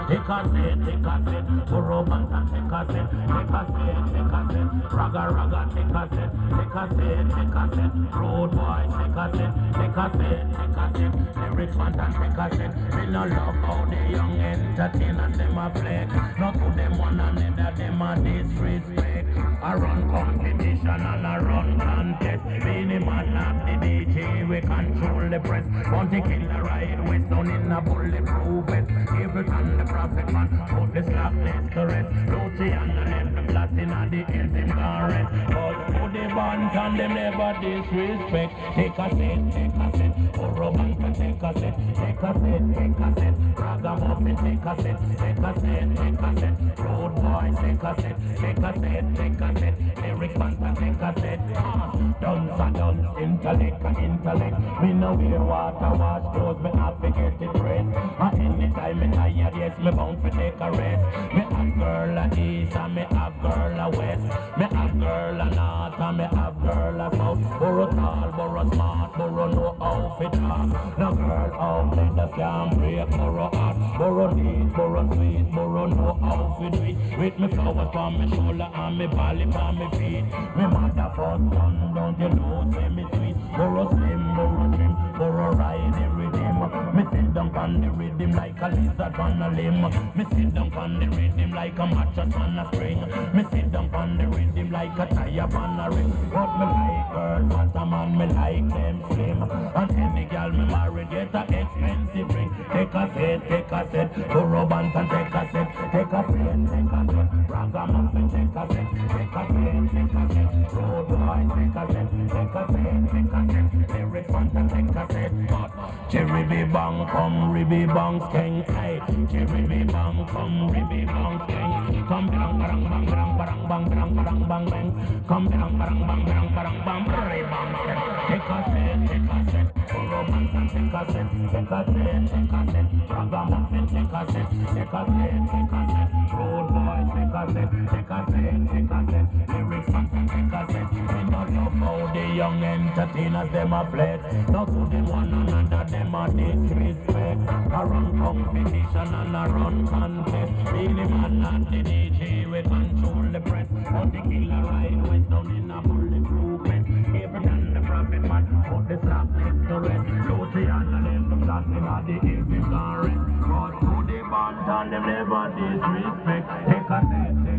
Take a set, Burro Banton, take a set, raga, take a set, road boy, take a set, lyrics Banton, take a set. We no love how the young entertainers them a flex. Not to them one another, them a disrespect. I run competition and I run contest. Be the man of the DJ, we control the press. Want to kill the ride, we down in a bulletproof vest. Every time the prophet man, put the slackness to rest. Lucy and the left, the flat in the end, them can't rest. But put the band and them never disrespect. Take a set, Burro Banton, take a set, ragamuffin, take a set, road boys, take a set, lyrics Banton, take a set. Dunce, intellect. Me no wear water, wash clothes, me have to get it dressed. Anytime me tired, yes, me bound to take a rest. Me have girl a east and me have girl a west. Me have girl a north and me have girl a south. Burro tall, burro smart, burro no outfit talk. No girl outfit that can break burro heart. Burro neat, burro sweet, burro no outfit sweet. With me flowers on me shoulder and me belly on me feet. Me mother first son, don't you know, say me sweet. Burro slim, burro trim, burro ride every day. Me sit down on the rhythm like a lizard on a limb. Me sit down on the rhythm like a mattress on a string. Me sit down on the rhythm like a tire on a ring. But me like girls, what a man, me like them slim. And any girl me marry get a expensive ring. Take a set, Burro Banton, take a set, ragamuffin, take a set, road boy, take a set, lyrics Banton, take a set. Cherry be bang, come ribby bang, skeng, hey. Cherry be bang, come ribby bang, skeng. Come bang, bang, bang, bang, bang, bang, bang, bang, bang, bang. Come bang, bang, bang, bang, bang, bang, bang, bang, skeng. Take a set, Burro Banton, take a set, ragamuffin, take a set, road boy, take a set, lyrics Banton, take a set. We not love how the young entertainers them a flex. Not to them one another, them a disrespect. I run competition and I run contest. Be the man and the DJ, we control the press. On the killer ride, we down in a bulletproof vest. Every time the prophet man, put the slap next to rest. Lucy and the left, the flat in the evening can rest. But to the band and them never disrespect. Take a set.